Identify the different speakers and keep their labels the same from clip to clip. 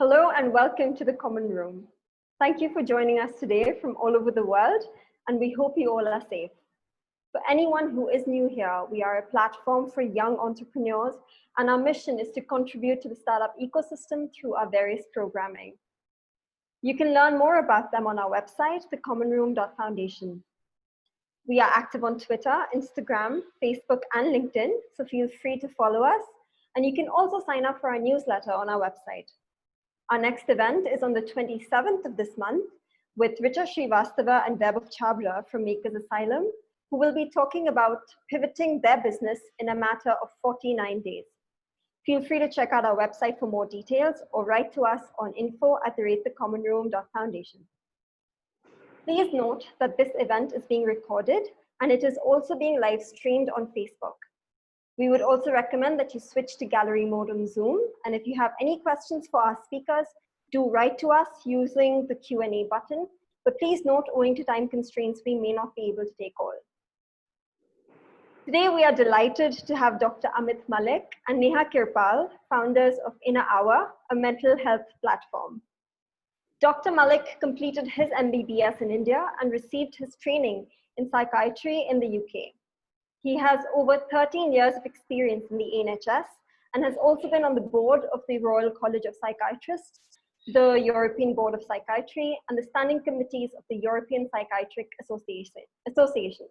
Speaker 1: Hello and welcome to the Common Room. Thank you for joining us today from all over the world, and we hope you all are safe. For anyone who is new here, we are a platform for young entrepreneurs, and our mission is to contribute to the startup ecosystem through our various programming. You can learn more about them on our website, thecommonroom.foundation. We are active on Twitter, Instagram, Facebook, and LinkedIn, so feel free to follow us. And you can also sign up for our newsletter on our website. Our next event is on the 27th of this month with Richa, Shrivastava, and Vaibhav Chhabra from Makers Asylum, who will be talking about pivoting their business in a matter of 49 days. Feel free to check out our website for more details or write to us on info@thecommonroom.foundation. Please note that this event is being recorded and it is also being live streamed on Facebook. We would also recommend that you switch to gallery mode on Zoom. And if you have any questions for our speakers, do write to us using the Q&A button. But please note, owing to time constraints, we may not be able to take all. Today, we are delighted to have Dr. Amit Malik and Neha Kirpal, founders of InnerHour, a mental health platform. Dr. Malik completed his MBBS in India and received his training in psychiatry in the UK. He has over 13 years of experience in the NHS and has also been on the board of the Royal College of Psychiatrists, the European Board of Psychiatry, and the standing committees of the European Psychiatric Association.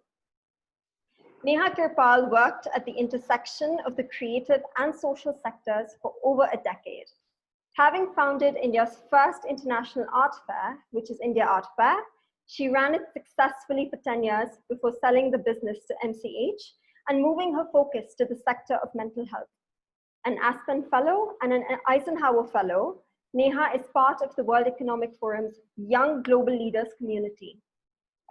Speaker 1: Neha Kirpal worked at the intersection of the creative and social sectors for over a decade. Having founded India's first international art fair, which is India Art Fair, she ran it successfully for 10 years before selling the business to MCH and moving her focus to the sector of mental health. An Aspen Fellow and an Eisenhower Fellow, Neha is part of the World Economic Forum's Young Global Leaders community.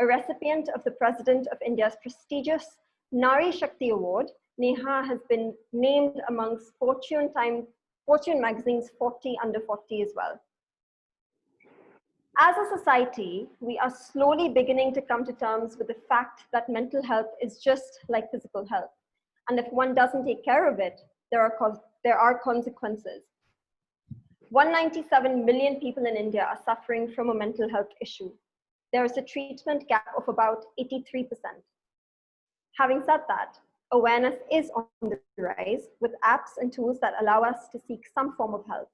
Speaker 1: A recipient of the President of India's prestigious Nari Shakti Award, Neha has been named amongst Fortune magazine's 40 under 40 as well. As a society, we are slowly beginning to come to terms with the fact that mental health is just like physical health. And if one doesn't take care of it, there are consequences. 197 million people in India are suffering from a mental health issue. There is a treatment gap of about 83%. Having said that, awareness is on the rise with apps and tools that allow us to seek some form of help,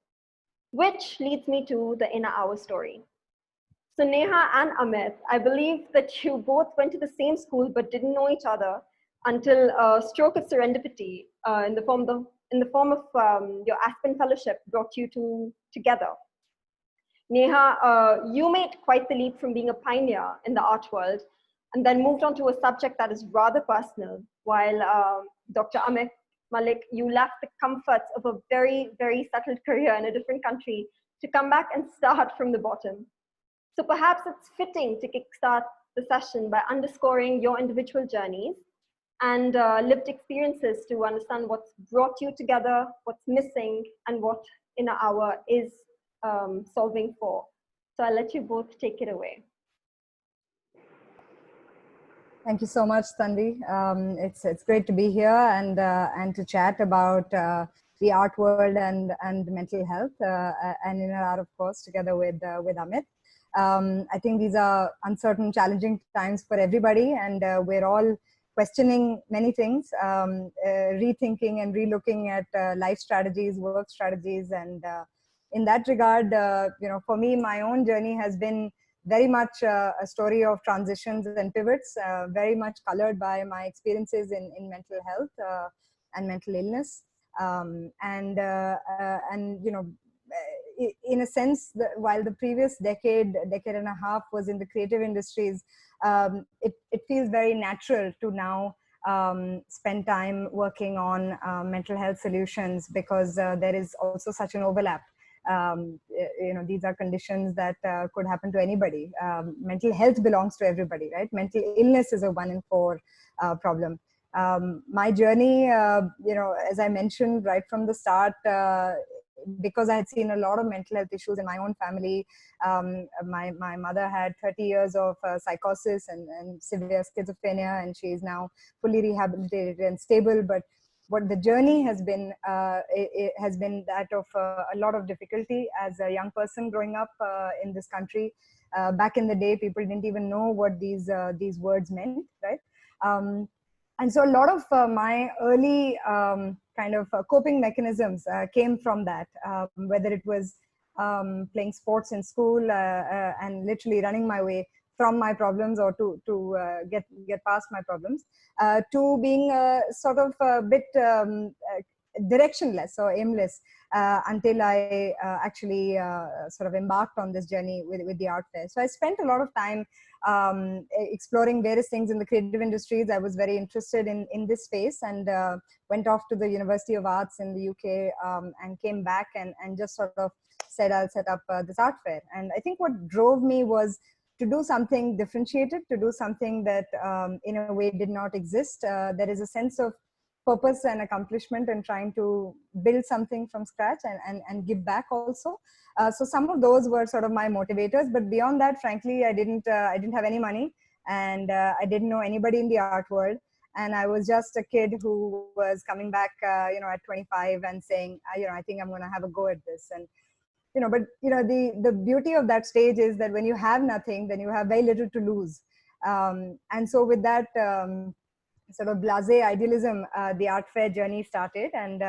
Speaker 1: which leads me to the InnerHour story. So Neha and Amit, I believe that you both went to the same school but didn't know each other until a stroke of serendipity in the form of your Aspen Fellowship brought you two together. Neha, you made quite the leap from being a pioneer in the art world and then moved on to a subject that is rather personal, while Dr. Amit Malik, you left the comforts of a very, very settled career in a different country to come back and start from the bottom. So perhaps it's fitting to kickstart the session by underscoring your individual journeys and lived experiences to understand what's brought you together, what's missing, and what InnerHour is solving for. So I'll let you both take it away.
Speaker 2: Thank you so much, Tanvi. It's great to be here and to chat about the art world and mental health and InnerHour, of course, together with Amit. I think these are uncertain, challenging times for everybody, and we're all questioning many things, rethinking and relooking at life strategies, work strategies, and in that regard, for me, my own journey has been very much a story of transitions and pivots, very much colored by my experiences in mental health and mental illness, in a sense, while the previous decade and a half was in the creative industries, it feels very natural to now spend time working on mental health solutions because there is also such an overlap. These are conditions that could happen to anybody. Mental health belongs to everybody, right? Mental illness is a 1 in 4 problem. My journey, as I mentioned right from the start, because I had seen a lot of mental health issues in my own family. My mother had 30 years of psychosis and severe schizophrenia, and she is now fully rehabilitated and stable. But what the journey has been, it has been that of a lot of difficulty as a young person growing up in this country. Back in the day, people didn't even know what these words meant, right? And so a lot of my early kind of coping mechanisms came from that, whether it was playing sports in school and literally running my way from my problems, or to get past my problems, to being sort of a bit directionless or aimless until I actually sort of embarked on this journey with the art fair. So I spent a lot of time exploring various things in the creative industries. I was very interested in this space, and went off to the University of Arts in the UK, and came back and just sort of said I'll set up this art fair. And I think what drove me was to do something differentiated, to do something that in a way did not exist. There is a sense of purpose and accomplishment in trying to build something from scratch and give back also. So some of those were sort of my motivators, but beyond that, frankly, I didn't have any money, and I didn't know anybody in the art world. And I was just a kid who was coming back, at 25 and saying, I think I'm going to have a go at this. And but the beauty of that stage is that when you have nothing, then you have very little to lose. And so with that sort of blasé idealism, the art fair journey started. And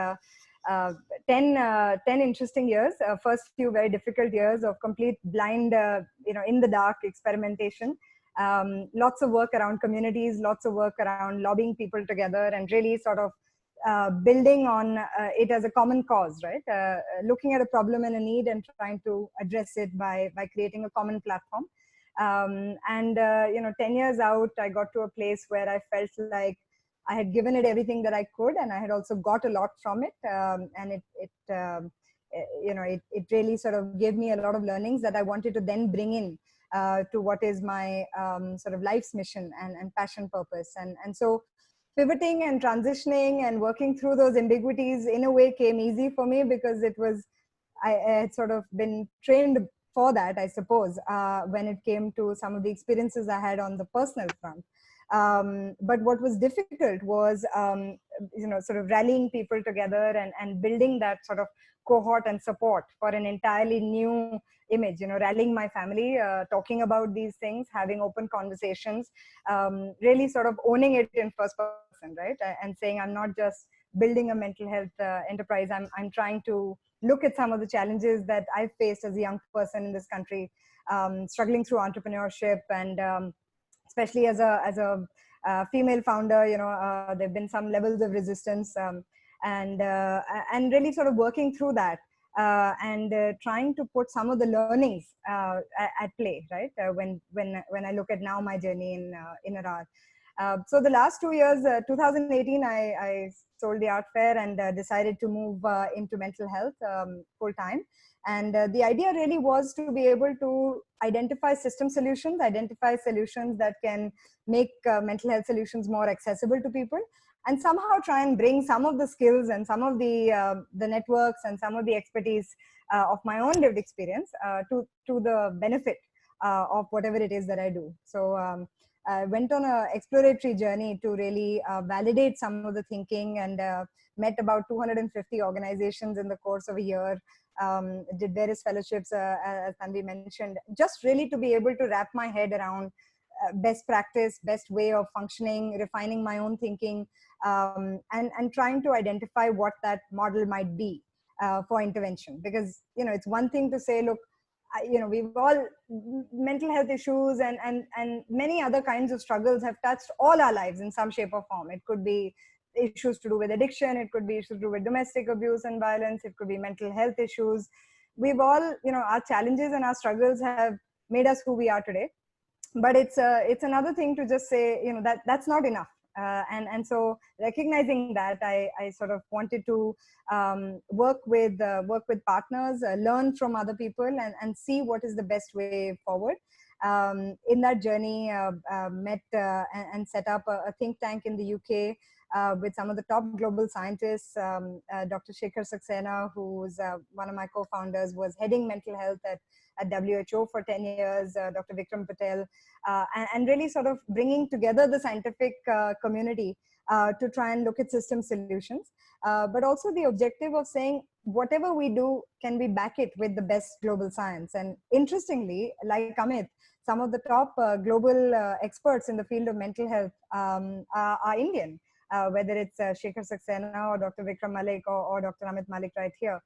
Speaker 2: 10 interesting years, first few very difficult years of complete blind, in the dark experimentation. Lots of work around communities, lots of work around lobbying people together, and really sort of building on it as a common cause, right? Looking at a problem and a need and trying to address it by creating a common platform. 10 years out, I got to a place where I felt like I had given it everything that I could, and I had also got a lot from it. And it really sort of gave me a lot of learnings that I wanted to then bring in to what is my sort of life's mission and passion purpose. And so pivoting and transitioning and working through those ambiguities in a way came easy for me, because I had sort of been trained for that, I suppose, when it came to some of the experiences I had on the personal front. But what was difficult was, sort of rallying people together and building that sort of cohort and support for an entirely new image, rallying my family, talking about these things, having open conversations, really sort of owning it in first person, right? And saying, I'm not just building a mental health enterprise. I'm trying to look at some of the challenges that I've faced as a young person in this country, struggling through entrepreneurship, and especially as a female founder, there've been some levels of resistance, and really sort of working through that, and trying to put some of the learnings at play, right? When I look at now my journey in InnerHour. So the last 2 years, 2018, I sold the art fair and decided to move into mental health full time. And the idea really was to be able to identify system solutions, identify solutions that can make mental health solutions more accessible to people, and somehow try and bring some of the skills and some of the networks and some of the expertise of my own lived experience to the benefit of whatever it is that I do. So I went on an exploratory journey to really validate some of the thinking, and met about 250 organizations in the course of a year. Did various fellowships, as Tanvi mentioned, just really to be able to wrap my head around best practice, best way of functioning, refining my own thinking, and trying to identify what that model might be for intervention. Because, it's one thing to say, look, we've all mental health issues and many other kinds of struggles have touched all our lives in some shape or form. It could be issues to do with addiction. It could be issues to do with domestic abuse and violence. It could be mental health issues. We've all, our challenges and our struggles have made us who we are today. But it's another thing to just say, that's not enough. And so recognizing that, I sort of wanted to work with partners, learn from other people, and see what is the best way forward. In that journey, met and set up a think tank in the UK with some of the top global scientists. Dr. Shekhar Saxena, who's one of my co-founders, was heading mental health at WHO for 10 years, Dr. Vikram Patel, and really sort of bringing together the scientific community to try and look at system solutions, but also the objective of saying whatever we do, can we back it with the best global science? And interestingly, like Amit, some of the top global experts in the field of mental health are Indian, whether it's Shekhar Saxena or Dr. Vikram Malik or Dr. Amit Malik right here.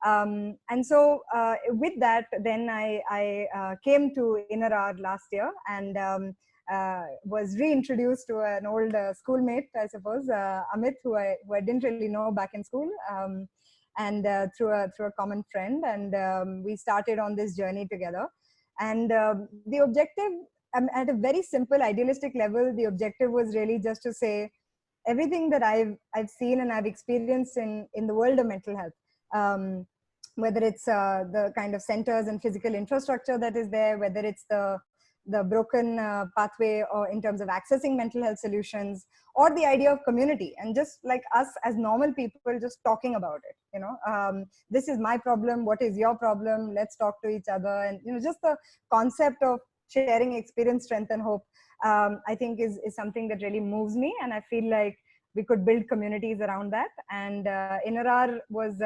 Speaker 2: And so with that, then I came to InnerHour last year, and was reintroduced to an old schoolmate, I suppose, Amit, who I didn't really know back in school, and through a common friend, and we started on this journey together. And the objective, at a very simple idealistic level, the objective was really just to say everything that I've seen and I've experienced in the world of mental health. Whether it's the kind of centers and physical infrastructure that is there, whether it's the broken pathway or in terms of accessing mental health solutions, or the idea of community, and just like us as normal people just talking about it, this is my problem, what is your problem, let's talk to each other. And just the concept of sharing experience, strength and hope, I think is something that really moves me, and I feel like we could build communities around that. And InnerHour was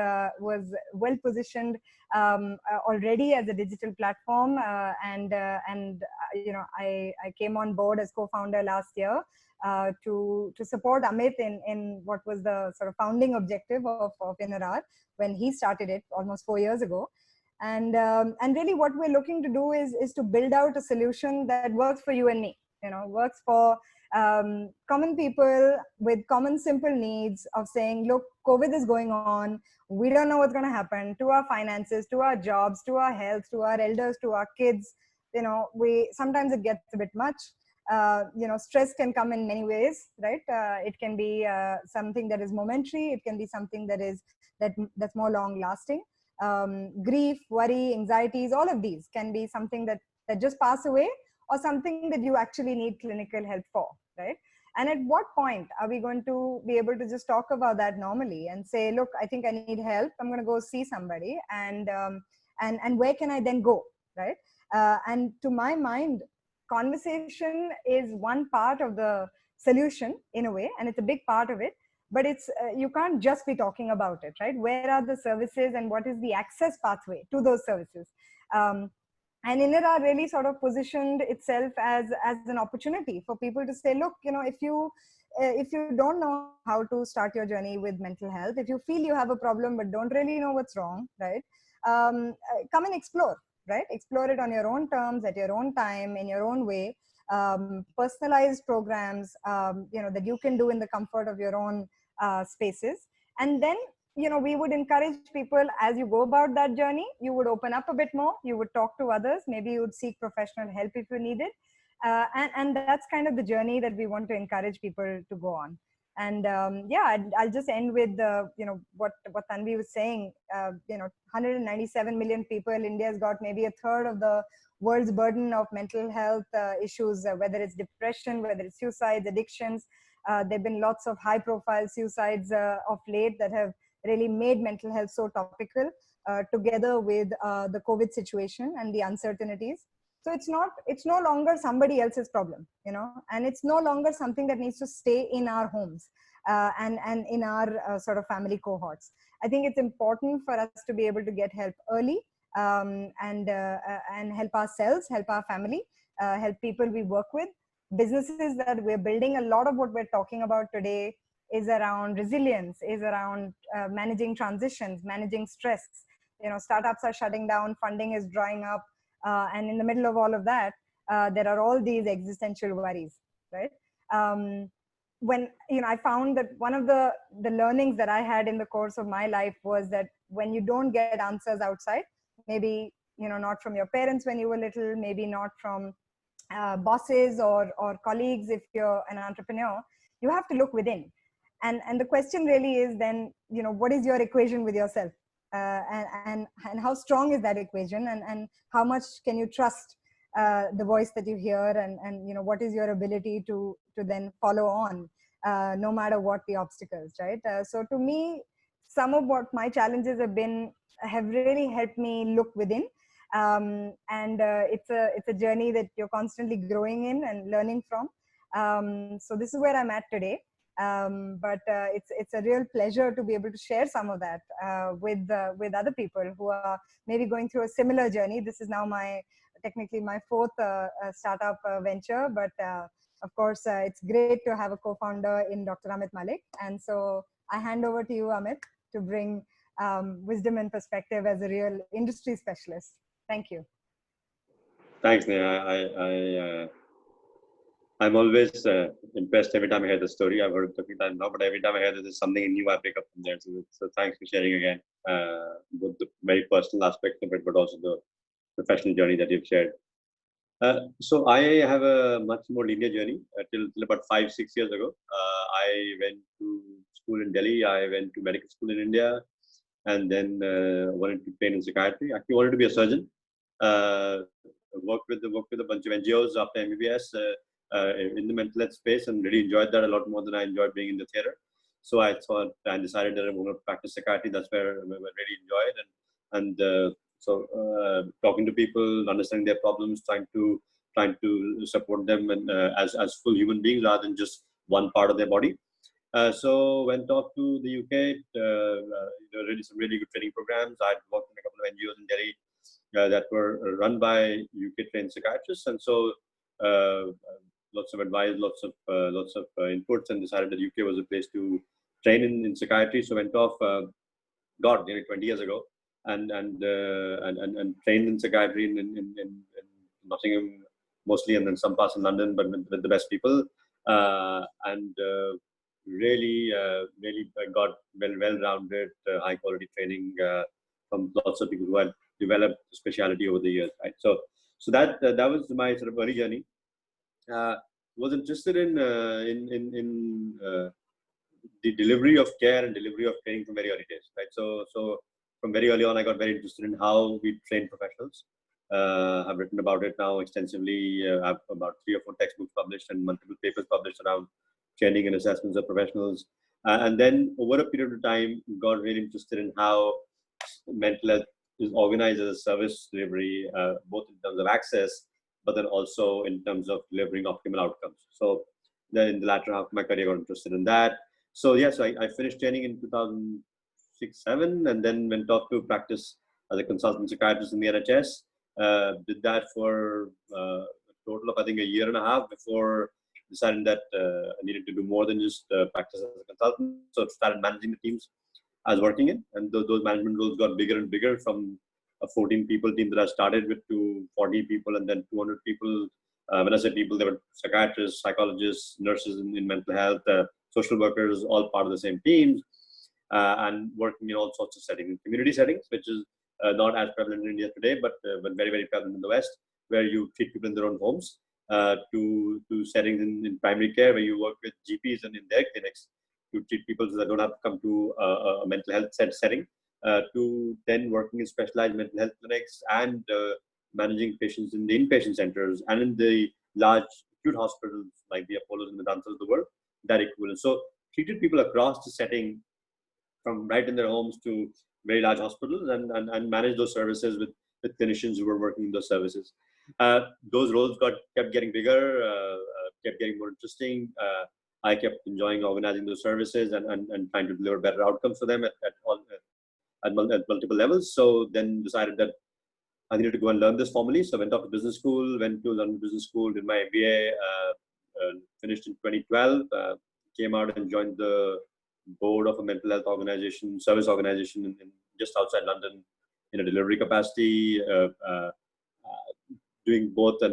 Speaker 2: well positioned already as a digital platform, and I came on board as co-founder last year to support Amit in what was the sort of founding objective of InnerHour when he started it almost 4 years ago. And really what we're looking to do is to build out a solution that works for you and me, works for common people with common simple needs of saying, look, COVID is going on. We don't know what's going to happen to our finances, to our jobs, to our health, to our elders, to our kids. Sometimes it gets a bit much. Stress can come in many ways, right? It can be something that is momentary. It can be something that's more long lasting. Grief, worry, anxieties, all of these can be something that just pass away, or something that you actually need clinical help for, right? And at what point are we going to be able to just talk about that normally and say, look, I think I need help, I'm going to go see somebody, and where can I then go, right? And to my mind, conversation is one part of the solution in a way, and it's a big part of it, but it's you can't just be talking about it, right? Where are the services and what is the access pathway to those services? And InnerHour really sort of positioned itself as an opportunity for people to say, look, if you don't know how to start your journey with mental health, if you feel you have a problem but don't really know what's wrong, right? Come and explore, right? Explore it on your own terms, at your own time, in your own way. Personalized programs, that you can do in the comfort of your own spaces. And then we would encourage people, as you go about that journey, you would open up a bit more, you would talk to others, maybe you would seek professional help if you need it. And that's kind of the journey that we want to encourage people to go on. And I'll just end with what Tanvi was saying. 197 million people, India's got maybe a third of the world's burden of mental health issues, whether it's depression, whether it's suicides, addictions. There have been lots of high profile suicides of late that have really made mental health so topical, together with the COVID situation and the uncertainties. So it's no longer somebody else's problem, and it's no longer something that needs to stay in our homes and in our sort of family cohorts. I think it's important for us to be able to get help early, and help ourselves, help our family, help people we work with. Businesses that we're building, a lot of what we're talking about today is around resilience, is around managing transitions, managing stress. Startups are shutting down, funding is drying up, and in the middle of all of that, there are all these existential worries, right? When I found that one of the learnings that I had in the course of my life was that when you don't get answers outside, maybe not from your parents when you were little, maybe not from bosses or colleagues if you're an entrepreneur, you have to look within. And the question really is then, what is your equation with yourself? And how strong is that equation? And how much can you trust the voice that you hear? And what is your ability to then follow on, no matter what the obstacles, right? So to me, some of what my challenges have really helped me look within. And it's a journey that you're constantly growing in and learning from. So this is where I'm at today. But it's a real pleasure to be able to share some of that with other people who are maybe going through a similar journey. This is now technically my fourth startup venture, but of course, it's great to have a co-founder in Dr. Amit Malik. And so I hand over to you, Amit, to bring wisdom and perspective as a real industry specialist. Thank you.
Speaker 3: Thanks, Neha. I'm always impressed every time I hear the story. I've heard it a few times now, but every time I hear there's something new, I pick up from there. So thanks for sharing again, both the very personal aspect of it, but also the professional journey that you've shared. So I have a much more linear journey till about 5-6 years ago. I went to school in Delhi. I went to medical school in India, and then wanted to train in psychiatry. Actually, wanted to be a surgeon. Worked with a bunch of NGOs after MBBS in the mental health space, and really enjoyed that a lot more than I enjoyed being in the theater. So I thought and decided that I'm going to practice psychiatry. That's where I really enjoyed, and so talking to people, understanding their problems, trying to support them and as full human beings rather than just one part of their body. So went off to the UK, really some really good training programs. I'd worked in a couple of NGOs in Delhi that were run by UK trained psychiatrists, and so lots of advice, lots of inputs, and decided that UK was a place to train in psychiatry. So went off, nearly 20 years ago, and trained in psychiatry in Nottingham mostly, and then some parts in London, but with the best people, and really got well-rounded, high-quality training from lots of people who had developed speciality over the years, right? So that was my sort of early journey. Was interested in the delivery of care and delivery of training from very early days, right? So from very early on, I got very interested in how we train professionals. I've written about it now extensively. I have about 3 or 4 textbooks published and multiple papers published around training and assessments of professionals. And then over a period of time, got really interested in how mental health is organized as a service delivery, both in terms of access, but then also in terms of delivering optimal outcomes. So then in the latter half of my career, I got interested in that. So yeah, so I finished training in 2006-07, and then went off to practice as a consultant psychiatrist in the NHS. Did that for a total of, I think, a year and a half before deciding that I needed to do more than just practice as a consultant. So I started managing the teams I was working in, and those management roles got bigger and bigger, from a 14 people team that I started with to 40 people, and then 200 people. When I say people, they were psychiatrists, psychologists, nurses in mental health, social workers, all part of the same teams, and working in all sorts of settings, community settings, which is not as prevalent in India today, but very, very prevalent in the West, where you treat people in their own homes, to settings in primary care, where you work with GPs and in their clinics to treat people so they don't have to come to a mental health setting, to then working in specialized mental health clinics and managing patients in the inpatient centers and in the large acute hospitals like the Apollos and Medantas of the world, that equivalent. So treated people across the setting, from right in their homes to very large hospitals, and manage those services with clinicians who were working in those services. Those roles kept getting bigger, kept getting more interesting. I kept enjoying organizing those services and trying to deliver better outcomes for them at multiple levels. So then decided that I needed to go and learn this formally. So I went off to business school, went to London Business School, did my MBA, finished in 2012, came out and joined the board of a mental health organization, service organization in just outside London in a delivery capacity, doing both a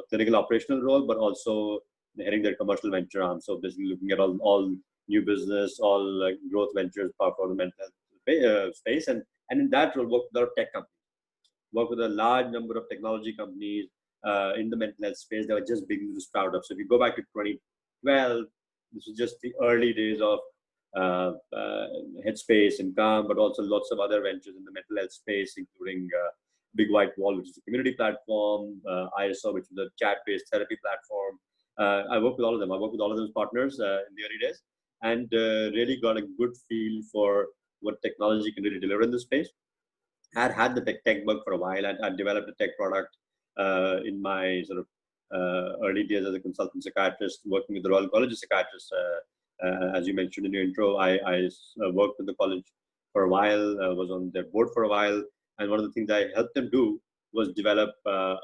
Speaker 3: clinical operational role, but also heading their commercial venture arm. So basically looking at all new business, all growth ventures for the mental health space. And in that role, work with a lot of tech companies, work with a large number of technology companies in the mental health space that were just beginning to sprout up. So if you go back to 2012, this was just the early days of Headspace and Calm, but also lots of other ventures in the mental health space, including Big White Wall, which is a community platform, ISO, which is a chat-based therapy platform. I work with all of them. I work with all of them as partners in the early days, and really got a good feel for what technology can really deliver in this space. I had the tech bug for a while. I'd developed a tech product in my sort of early days as a consultant psychiatrist, working with the Royal College of Psychiatrists As you mentioned in your intro, I worked with the college for a while, was on their board for a while. And one of the things I helped them do was develop a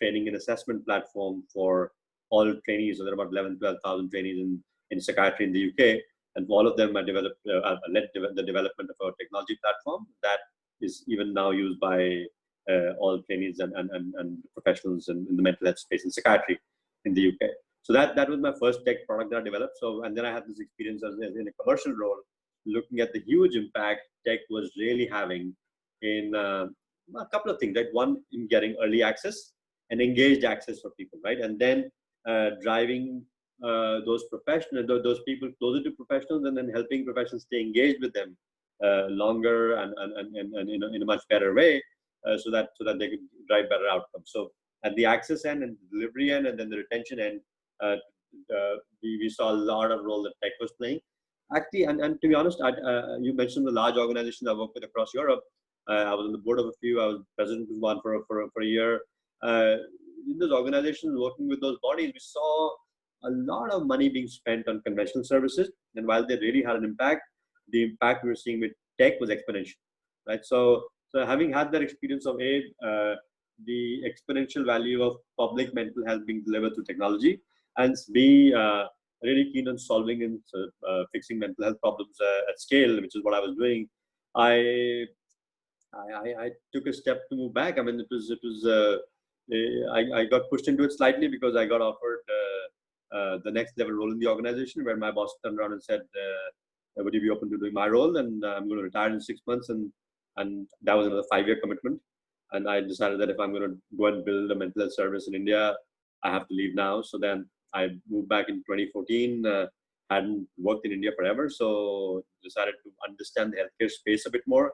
Speaker 3: training and assessment platform for all trainees. So there are about 11, 12,000 trainees in psychiatry in the UK. And all of them are developed, led the development of a technology platform that is even now used by all trainees and professionals in the mental health space in psychiatry in the UK. So that was my first tech product that I developed. So, and then I had this experience as in a commercial role, looking at the huge impact tech was really having in a couple of things, right? One, in getting early access and engaged access for people, right? And then driving those professionals, those people closer to professionals, and then helping professionals stay engaged with them longer and in a much better way, so that they could drive better outcomes. So at the access end and the delivery end, and then the retention end, we saw a lot of role that tech was playing. Actually, and to be honest, you mentioned the large organizations I work with across Europe. I was on the board of a few. I was president of one for a year. In those organizations, working with those bodies, we saw a lot of money being spent on conventional services. And while they really had an impact, the impact we were seeing with tech was exponential, right? So having had that experience of the exponential value of public mental health being delivered through technology, and be really keen on solving and fixing mental health problems at scale, which is what I was doing. I took a step to move back. I mean, I got pushed into it slightly because I got offered the next level role in the organization, where my boss turned around and said, would you be open to doing my role? And I'm going to retire in 6 months. And that was another 5-year commitment. And I decided that if I'm going to go and build a mental health service in India, I have to leave now. So then I moved back in 2014, hadn't worked in India forever. So decided to understand the healthcare space a bit more.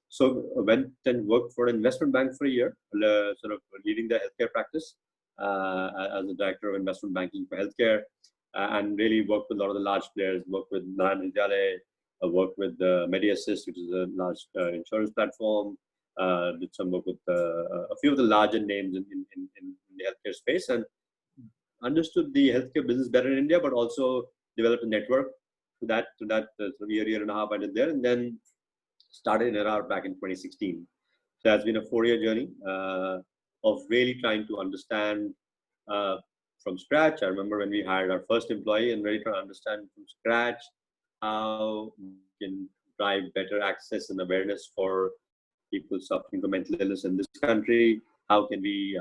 Speaker 3: So I went and worked for an investment bank for a year, sort of leading the healthcare practice as the director of investment banking for healthcare, and really worked with a lot of the large players, worked with Naran Hijale, worked with MediAssist, which is a large insurance platform, did some work with a few of the larger names in the healthcare space, and understood the healthcare business better in India, but also developed a network to that sort of year and a half I did there, and then started InnerHour back in 2016. So it's been a 4-year journey of really trying to understand from scratch. I remember when we hired our first employee and really trying to understand from scratch how we can drive better access and awareness for people suffering from mental illness in this country. How can we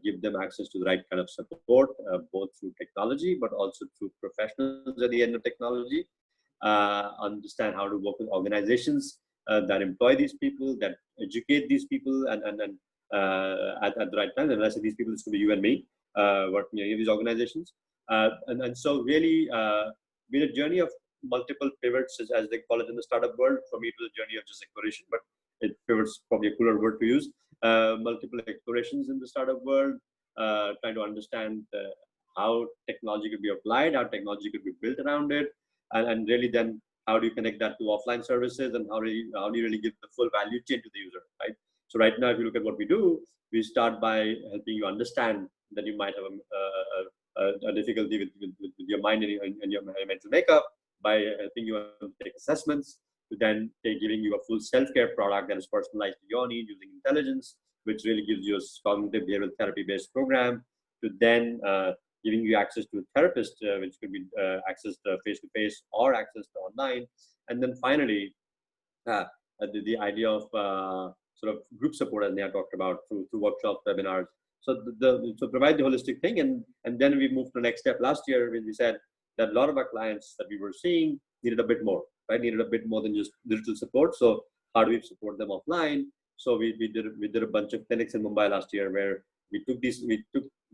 Speaker 3: give them access to the right kind of support, both through technology, but also through professionals at the end of technology. Understand how to work with organizations that employ these people, that educate these people, and at the right time. And when I say these people, it's going to be you and me working in any of these organizations. And so really been a journey of multiple pivots, as they call it in the startup world. For me, it was a journey of just exploration, but pivots probably a cooler word to use. Multiple explorations in the startup world, trying to understand how technology could be applied, how technology could be built around it, and really then how do you connect that to offline services, and how do you really give the full value chain to the user, right? So right now, if you look at what we do, we start by helping you understand that you might have a difficulty with your mind and your mental makeup, by helping you take assessments, to then giving you a full self-care product that is personalized to your needs using intelligence, which really gives you a cognitive behavioral therapy-based program, to then giving you access to a therapist, which could be accessed face-to-face or accessed online. And then finally, the idea of sort of group support, as Neha talked about, through workshops, webinars. So so provide the holistic thing. And then we moved to the next step last year, when we said that a lot of our clients that we were seeing needed a bit more, right? Needed a bit more than just digital support. So how do we support them offline? So we did a bunch of clinics in Mumbai last year, where we took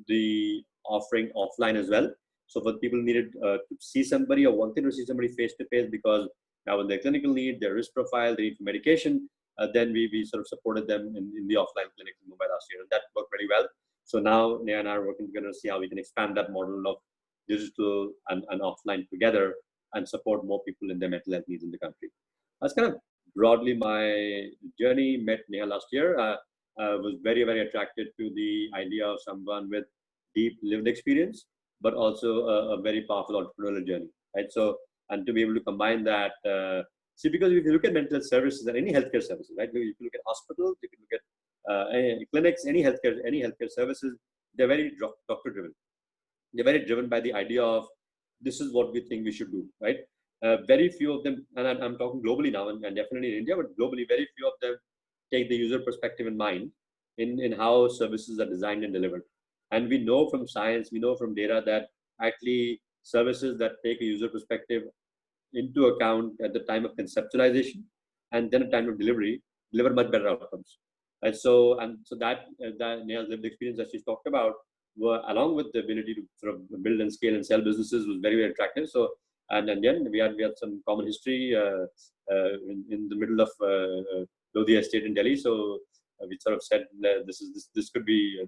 Speaker 3: the offering offline as well. So for people who needed to see somebody or wanted to see somebody face to face, because now in their clinical need, their risk profile, they need medication, then we sort of supported them in the offline clinics in Mumbai last year, and that worked very well. So now Neha and I are working together to see how we can expand that model of digital and offline together, and support more people in their mental health needs in the country. That's kind of broadly my journey. Met Neha last year. Was very, very attracted to the idea of someone with deep lived experience, but also a very powerful entrepreneurial journey. right? So, and to be able to combine that, see, because if you look at mental health services and any healthcare services, right? If you look at hospitals, you can look at any clinics, any healthcare services, they're very doctor driven. They're very driven by the idea of this is what we think we should do, right? Very few of them, and I'm talking globally now, and definitely in India, but globally, very few of them take the user perspective in mind in how services are designed and delivered. And we know from science, we know from data that actually services that take a user perspective into account at the time of conceptualization and then at time of delivery deliver much better outcomes. And so that Neha's lived experience that she's talked about, were along with the ability to sort of build and scale and sell businesses, was very, very attractive. So and then we had some common history in the middle of Lodhi Estate in Delhi. So we sort of said this could we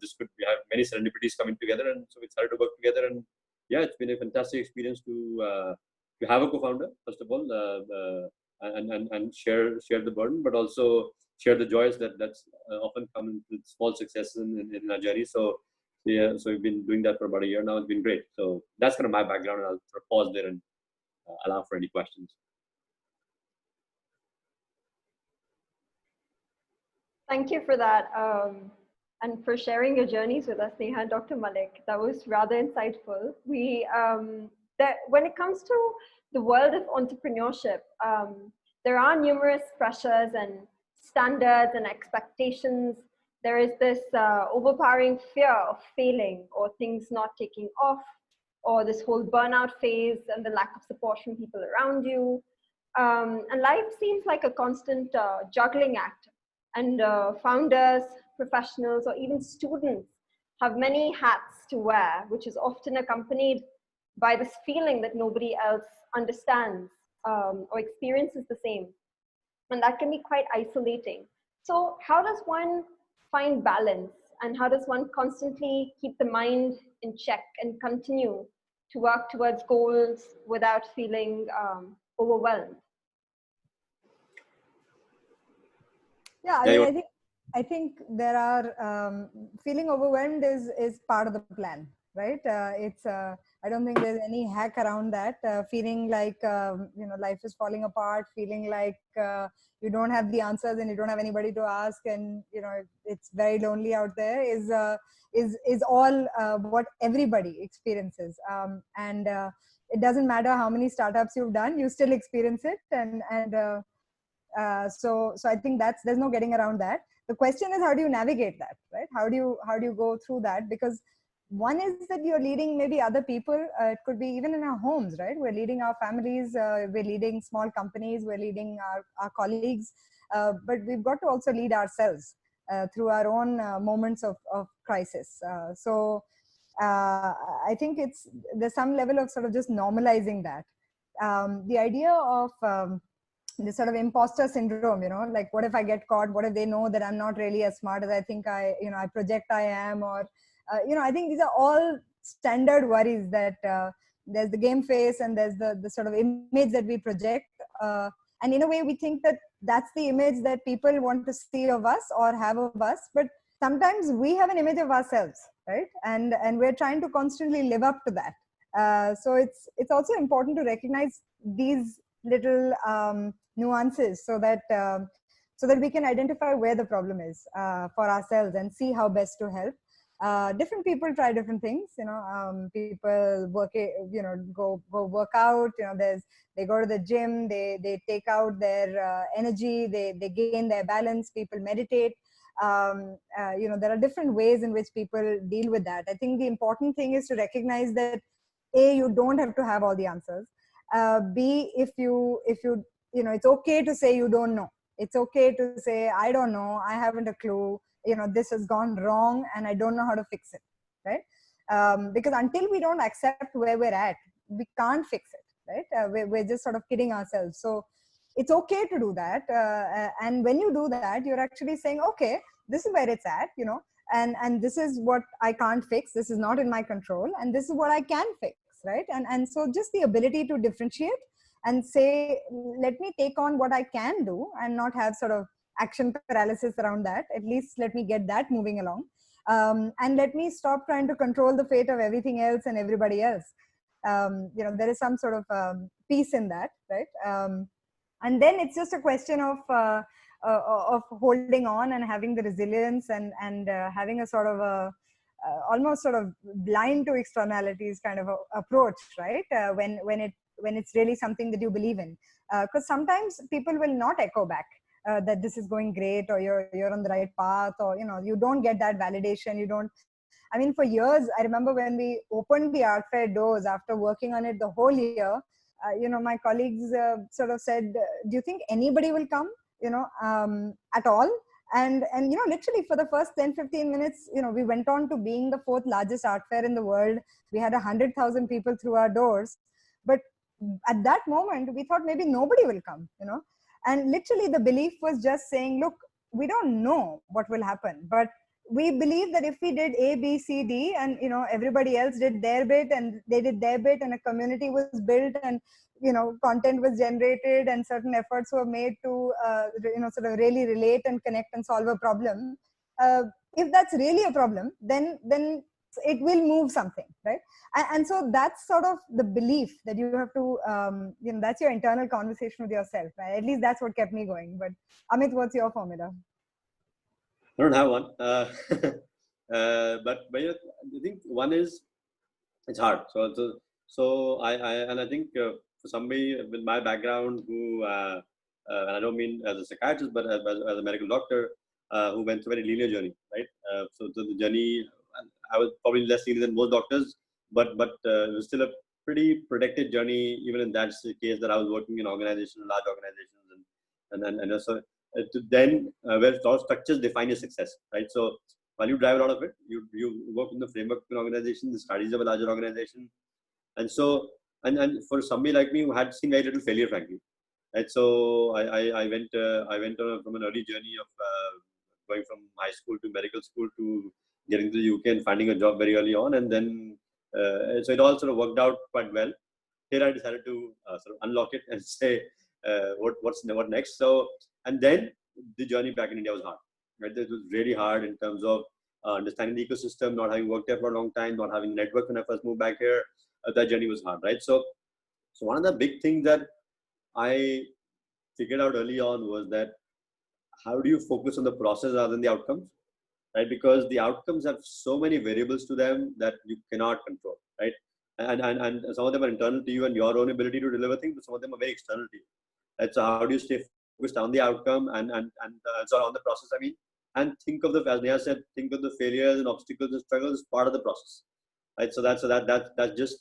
Speaker 3: have many serendipities coming together, and so we started to work together. And yeah, it's been a fantastic experience to have a co-founder, first of all, and share the burden, but also share the joys that's often come with small successes in our journey. So yeah, so we've been doing that for about a year now. It's been great. So that's kind of my background, and I'll sort of pause there and allow for any questions.
Speaker 1: Thank you for that, and for sharing your journeys with us, Neha and Dr. Malik. That was rather insightful. When it comes to the world of entrepreneurship, there are numerous pressures and standards and expectations. There is this overpowering fear of failing or things not taking off, or this whole burnout phase and the lack of support from people around you. And life seems like a constant juggling act. And founders, professionals, or even students have many hats to wear, which is often accompanied by this feeling that nobody else understands or experiences the same. And that can be quite isolating. So how does one find balance, and how does one constantly keep the mind in check and continue to work towards goals without feeling overwhelmed?
Speaker 2: Yeah, I think there are feeling overwhelmed is part of the plan, right? I don't think there's any hack around that. Feeling like life is falling apart, feeling like you don't have the answers and you don't have anybody to ask, and it's very lonely out there is all what everybody experiences. And it doesn't matter how many startups you've done, you still experience it, so I think there's no getting around that. The question is, how do you navigate that, right? How do you go through that? Because one is that you're leading maybe other people. It could be even in our homes, right? We're leading our families, we're leading small companies, we're leading our colleagues, but we've got to also lead ourselves through our own moments of crisis. So I think there's some level of sort of just normalizing that. The idea of this sort of imposter syndrome, like what if I get caught? What if they know that I'm not really as smart as I think I project I am? Or, I think these are all standard worries that there's the game face and there's the sort of image that we project. And in a way, we think that that's the image that people want to see of us or have of us. But sometimes we have an image of ourselves, right? And we're trying to constantly live up to that. So it's also important to recognize these little nuances so that we can identify where the problem is for ourselves and see how best to help. Different people try different things. People go work out. They go to the gym. They take out their energy. They gain their balance. People meditate. There are different ways in which people deal with that. I think the important thing is to recognize that A, you don't have to have all the answers. B, if you it's okay to say you don't know. It's okay to say, I don't know, I haven't a clue, this has gone wrong and I don't know how to fix it, right? Because until we don't accept where we're at, we can't fix it, right? We're just sort of kidding ourselves. So it's okay to do that. And when you do that, you're actually saying, okay, this is where it's at, and this is what I can't fix. This is not in my control. And this is what I can fix, right? And so just the ability to differentiate and say, let me take on what I can do and not have sort of action paralysis around that. At least let me get that moving along. And let me stop trying to control the fate of everything else and everybody else. You know, there is some sort of peace in that, right? And then it's just a question of holding on and having the resilience and having a sort of a almost sort of blind to externalities kind of approach, right? When it's really something that you believe in, because sometimes people will not echo back that this is going great, or you're on the right path, or you know, you don't get that validation. You don't. I mean, for years, I remember when we opened the art fair doors after working on it the whole year. You know, my colleagues sort of said, "Do you think anybody will come? You know, at all?" And you know, literally for the first 10-15 minutes, you know, we went on to being the 4th largest art fair in the world. We had 100,000 people through our doors, but at that moment we thought maybe nobody will come, you know. And literally the belief was just saying, look, we don't know what will happen, but we believe that if we did A, B, C, D, and you know, everybody else did their bit and they did their bit, and a community was built, and you know, content was generated, and certain efforts were made to you know, sort of really relate and connect and solve a problem. If that's really a problem, then it will move something, right? And so that's sort of the belief that you have to you know, that's your internal conversation with yourself, right? At least that's what kept me going. But Amit, what's your formula?
Speaker 3: I don't have one, but I think one is, it's hard. So I think for somebody with my background who, and I don't mean as a psychiatrist, but as a medical doctor who went through a very linear journey, right? So the journey, I was probably less linear than most doctors, but it was still a pretty protected journey, even in that case that I was working in organizations, large organizations, and so then where a lot of structures define your success, right? So while you drive a lot of it, you work in the framework of an organization, the strategies of a larger organization, and so and for somebody like me who had seen very little failure, frankly, right? So I went on from an early journey of going from high school to medical school to getting to the UK and finding a job very early on, and then so it all sort of worked out quite well. Here I decided to sort of unlock it and say what next. So, and then the journey back in India was hard, right? It was really hard in terms of understanding the ecosystem, not having worked there for a long time, not having a network when I first moved back here. That journey was hard, right? So one of the big things that I figured out early on was that how do you focus on the process rather than the outcomes, right? Because the outcomes have so many variables to them that you cannot control, right? And some of them are internal to you and your own ability to deliver things, but some of them are very external to you. Right? So how do you stay focused on the outcome and so on the process? I mean, and think of the, as Neha said, think of the failures and obstacles and struggles as part of the process, right? So that's just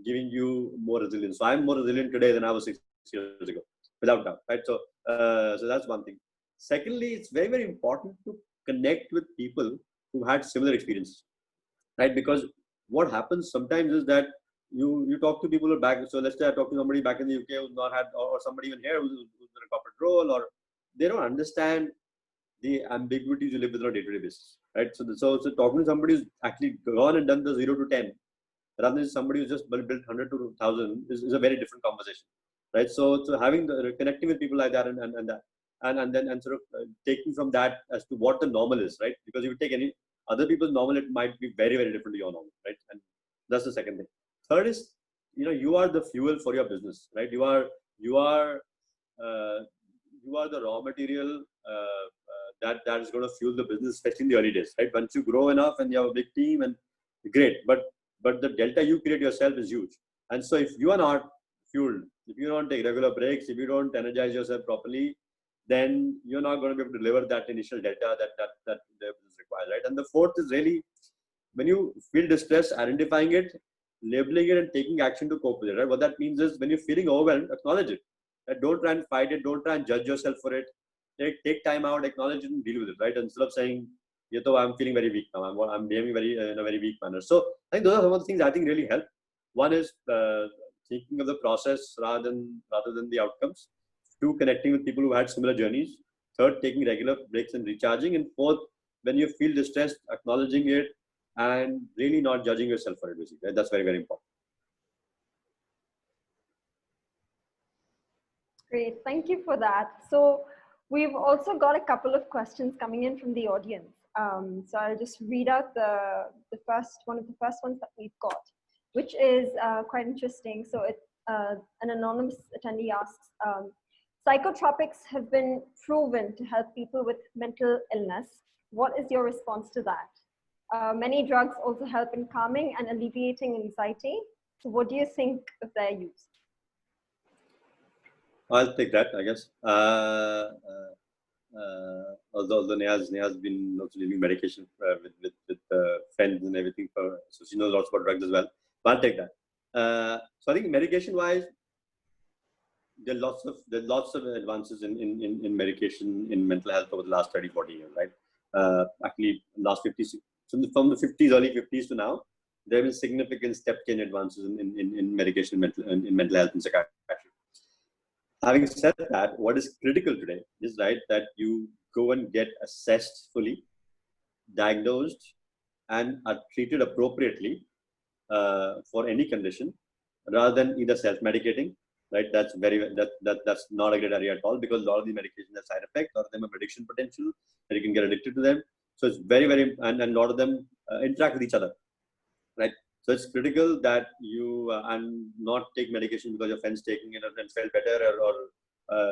Speaker 3: giving you more resilience. So I'm more resilient today than I was 6 years ago, without doubt, right? So so that's one thing. Secondly, it's very, very important to connect with people who had similar experiences, right? Because what happens sometimes is that you talk to people who are back. So let's say I talk to somebody back in the UK who's not had, or somebody even here who's in a corporate role, or they don't understand the ambiguities you live with on a day-to-day basis, right? So talking to somebody who's actually gone and done the 0 to 10, rather than somebody who's just built 100 to 1000 is a very different conversation, right? So having connecting with people like that and that, and then sort of taking from that as to what the normal is, right? Because if you take any other people's normal, it might be very, very different to your normal, right? And that's the second thing. Third is, you know, you are the fuel for your business, right? You are the raw material that is going to fuel the business, especially in the early days, right? Once you grow enough and you have a big team, and great, but the delta you create yourself is huge. And so if you are not fueled, if you don't take regular breaks, if you don't energize yourself properly, then you're not going to be able to deliver that initial data that the business requires, right? And the fourth is really, when you feel distress, identifying it, labeling it, and taking action to cope with it, right? What that means is when you're feeling overwhelmed, acknowledge it. Right? Don't try and fight it. Don't try and judge yourself for it. Take time out, acknowledge it, and deal with it, right? Instead of saying, I'm feeling very weak now. I'm behaving very in a very weak manner. So I think those are some of the things I think really help. One is thinking of the process rather than the outcomes. Two, connecting with people who had similar journeys. Third, taking regular breaks and recharging. And fourth, when you feel distressed, acknowledging it and really not judging yourself for it, basically. Right? That's very, very important.
Speaker 1: Great, thank you for that. So we've also got a couple of questions coming in from the audience. So I'll just read out the first one of the first ones that we've got. which is quite interesting. So an anonymous attendee asks, psychotropics have been proven to help people with mental illness. What is your response to that? Many drugs also help in calming and alleviating anxiety. So what do you think of their use?
Speaker 3: I'll take that, I guess. Although Neha's been also using medication with friends and everything, so she knows lots about drugs as well. But I'll take that. So I think medication-wise, there are lots of advances in medication in mental health over the last 30-40 years, right? Actually, last 50, from the 50s, early 50s to now, there have been significant step change advances in medication in mental health and psychiatry. Having said that, what is critical today is, right, that you go and get assessed fully, diagnosed, and are treated appropriately for any condition, rather than either self-medicating, right? That's not a great area at all, because a lot of the medications have side effects, a lot of them have addiction potential, and you can get addicted to them. So it's very, and a lot of them interact with each other, right? So it's critical that you and not take medication because your friend's taking it and felt better,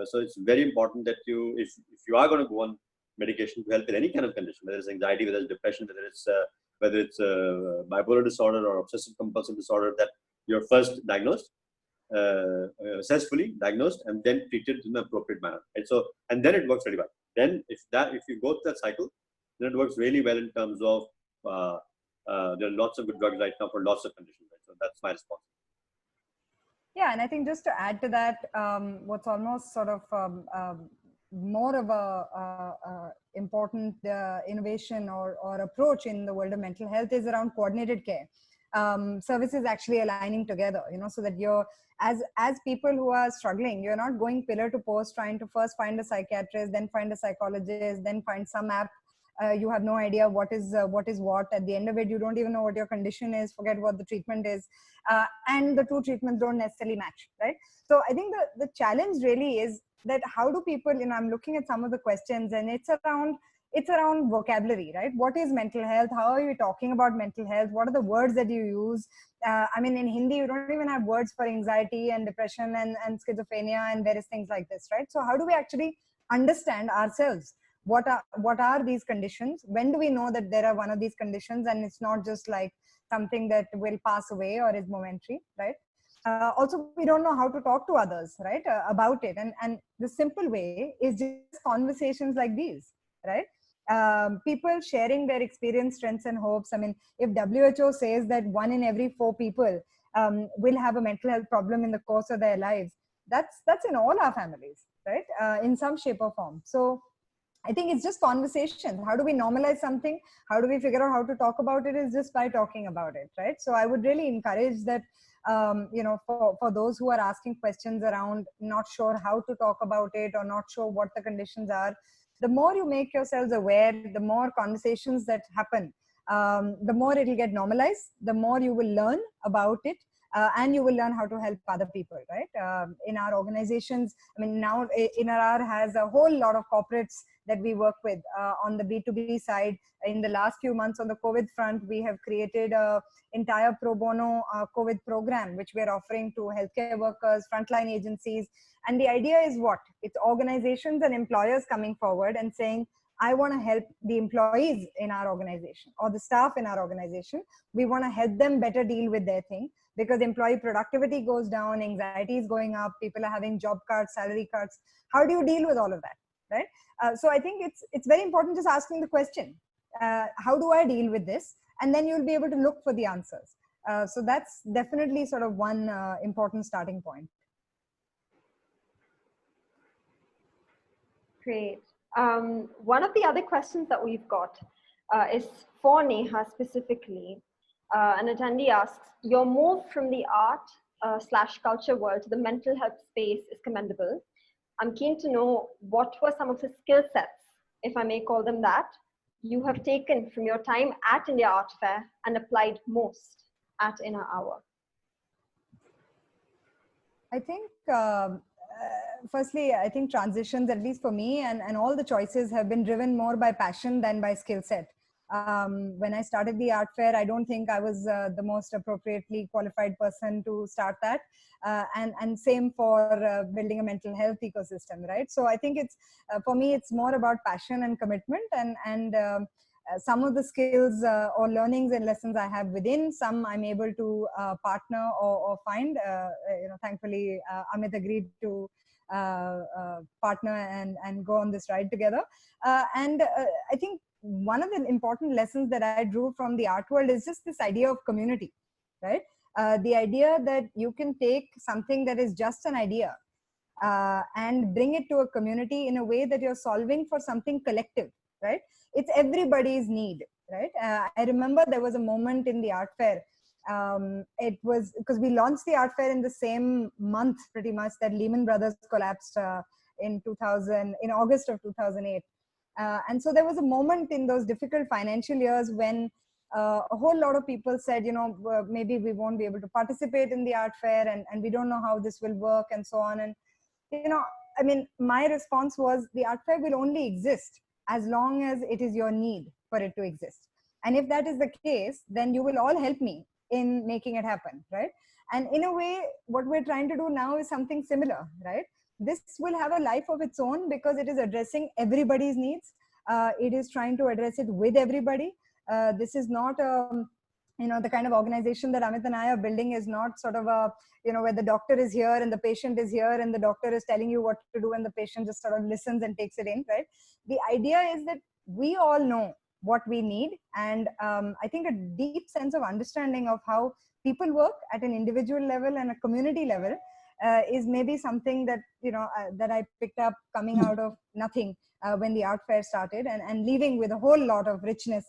Speaker 3: so it's very important that you, if you are going to go on medication to help with any kind of condition, whether it's anxiety, whether it's depression, whether it's bipolar disorder or obsessive compulsive disorder, that you're first diagnosed, successfully diagnosed, and then treated in an appropriate manner. And so, and then it works very well. Then if you go through that cycle, then it works really well in terms of there are lots of good drugs right now for lots of conditions. Right? So that's my response.
Speaker 2: Yeah, and I think just to add to that, what's almost sort of more of a important innovation or approach in the world of mental health is around coordinated care. Services actually aligning together, so that you're, as people who are struggling, you're not going pillar to post trying to first find a psychiatrist, then find a psychologist, then find some app. You have no idea what is what. At the end of it, you don't even know what your condition is, forget what the treatment is, and the two treatments don't necessarily match, right? So I think the challenge really is that how do people, I'm looking at some of the questions, and it's around vocabulary, right? What is mental health? How are you talking about mental health? What are the words that you use? In Hindi, you don't even have words for anxiety and depression and schizophrenia and various things like this, right? So how do we actually understand ourselves? What are these conditions? When do we know that there are one of these conditions and it's not just like something that will pass away or is momentary, right? Also, we don't know how to talk to others, right, about it. And the simple way is just conversations like these, right? People sharing their experience, strengths, and hopes. If WHO says that 1 in every 4 people will have a mental health problem in the course of their lives, that's in all our families, right? In some shape or form. So I think it's just conversations. How do we normalize something? How do we figure out how to talk about it? Is just by talking about it, right? So I would really encourage that, for those who are asking questions around not sure how to talk about it or not sure what the conditions are, the more you make yourselves aware, the more conversations that happen, the more it will get normalized, the more you will learn about it. And you will learn how to help other people, right? In our organizations, now InnerHour has a whole lot of corporates that we work with on the B2B side. In the last few months on the COVID front, we have created an entire pro bono COVID program, which we're offering to healthcare workers, frontline agencies. And the idea is what? It's organizations and employers coming forward and saying, I want to help the employees in our organization or the staff in our organization. We want to help them better deal with their thing, because employee productivity goes down, anxiety is going up, people are having job cuts, salary cuts. How do you deal with all of that, right? So I think it's very important just asking the question, how do I deal with this? And then you'll be able to look for the answers. So that's definitely sort of one important starting point.
Speaker 1: Great. One of the other questions that we've got is for Neha specifically. An attendee asks, your move from the art / culture world to the mental health space is commendable. I'm keen to know what were some of the skill sets, if I may call them that, you have taken from your time at India Art Fair and applied most at InnerHour.
Speaker 2: I think, firstly, I think transitions, at least for me, and all the choices have been driven more by passion than by skill set. When I started the art fair, I don't think I was the most appropriately qualified person to start that. And same for building a mental health ecosystem, right? So I think it's, for me, it's more about passion and commitment, and some of the skills or learnings and lessons I have within, some I'm able to partner or find. Thankfully, Amit agreed to partner and go on this ride together. I think one of the important lessons that I drew from the art world is just this idea of community, right? The idea that you can take something that is just an idea and bring it to a community in a way that you're solving for something collective, right? It's everybody's need, right? I remember there was a moment in the art fair. It was because we launched the art fair in the same month, pretty much, that Lehman Brothers collapsed in August of 2008. And so there was a moment in those difficult financial years when a whole lot of people said, maybe we won't be able to participate in the art fair, and we don't know how this will work, and so on. And I mean, my response was, the art fair will only exist as long as it is your need for it to exist. And if that is the case, then you will all help me in making it happen, right? And in a way, what we're trying to do now is something similar, right? This will have a life of its own because it is addressing everybody's needs. It is trying to address it with everybody. This is not the kind of organization that Amit and I are building is not sort of a, where the doctor is here and the patient is here and the doctor is telling you what to do and the patient just sort of listens and takes it in, right? The idea is that we all know what we need. And I think a deep sense of understanding of how people work at an individual level and a community level is maybe something that, that I picked up coming out of nothing when the art fair started, and leaving with a whole lot of richness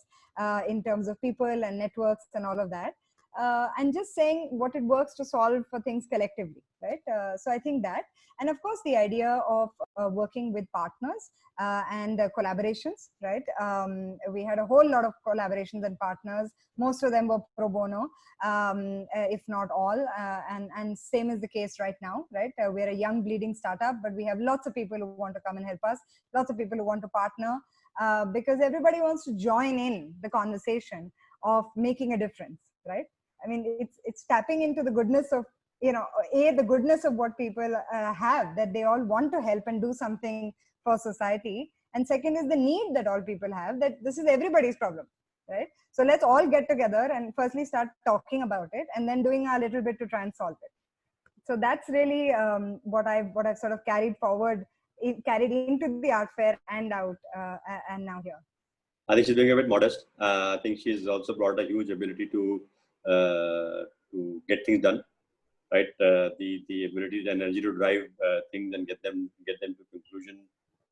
Speaker 2: in terms of people and networks and all of that. And just saying what it works to solve for things collectively, right? So I think that, and of course the idea of working with partners and collaborations, right? We had a whole lot of collaborations and partners. Most of them were pro bono, if not all, and same is the case right now, right? We're a young bleeding startup, but we have lots of people who want to come and help us, lots of people who want to partner, because everybody wants to join in the conversation of making a difference, right? I mean, it's tapping into the goodness of, the goodness of what people have, that they all want to help and do something for society. And second is the need that all people have, that this is everybody's problem, right? So let's all get together and firstly start talking about it and then doing our little bit to try and solve it. So that's really what I've sort of carried into the art fair and out and now here.
Speaker 3: I think she's being a bit modest. I think she's also brought a huge ability to get things done, right? The ability, the energy to drive things and get them to conclusion,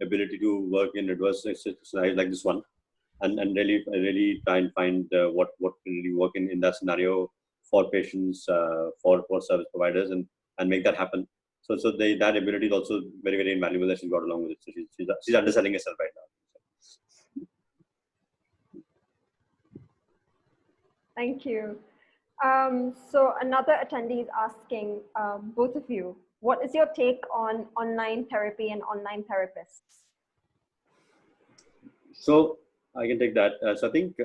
Speaker 3: ability to work in adverse scenarios like this one, and really try and find what can really work in that scenario for patients, for service providers, and make that happen. So that ability is also very, very invaluable that she's got along with it. So she's underselling herself right now.
Speaker 1: Thank you. So another attendee is asking both of you, what is your take on online therapy and online therapists?
Speaker 3: So I can take that. So I think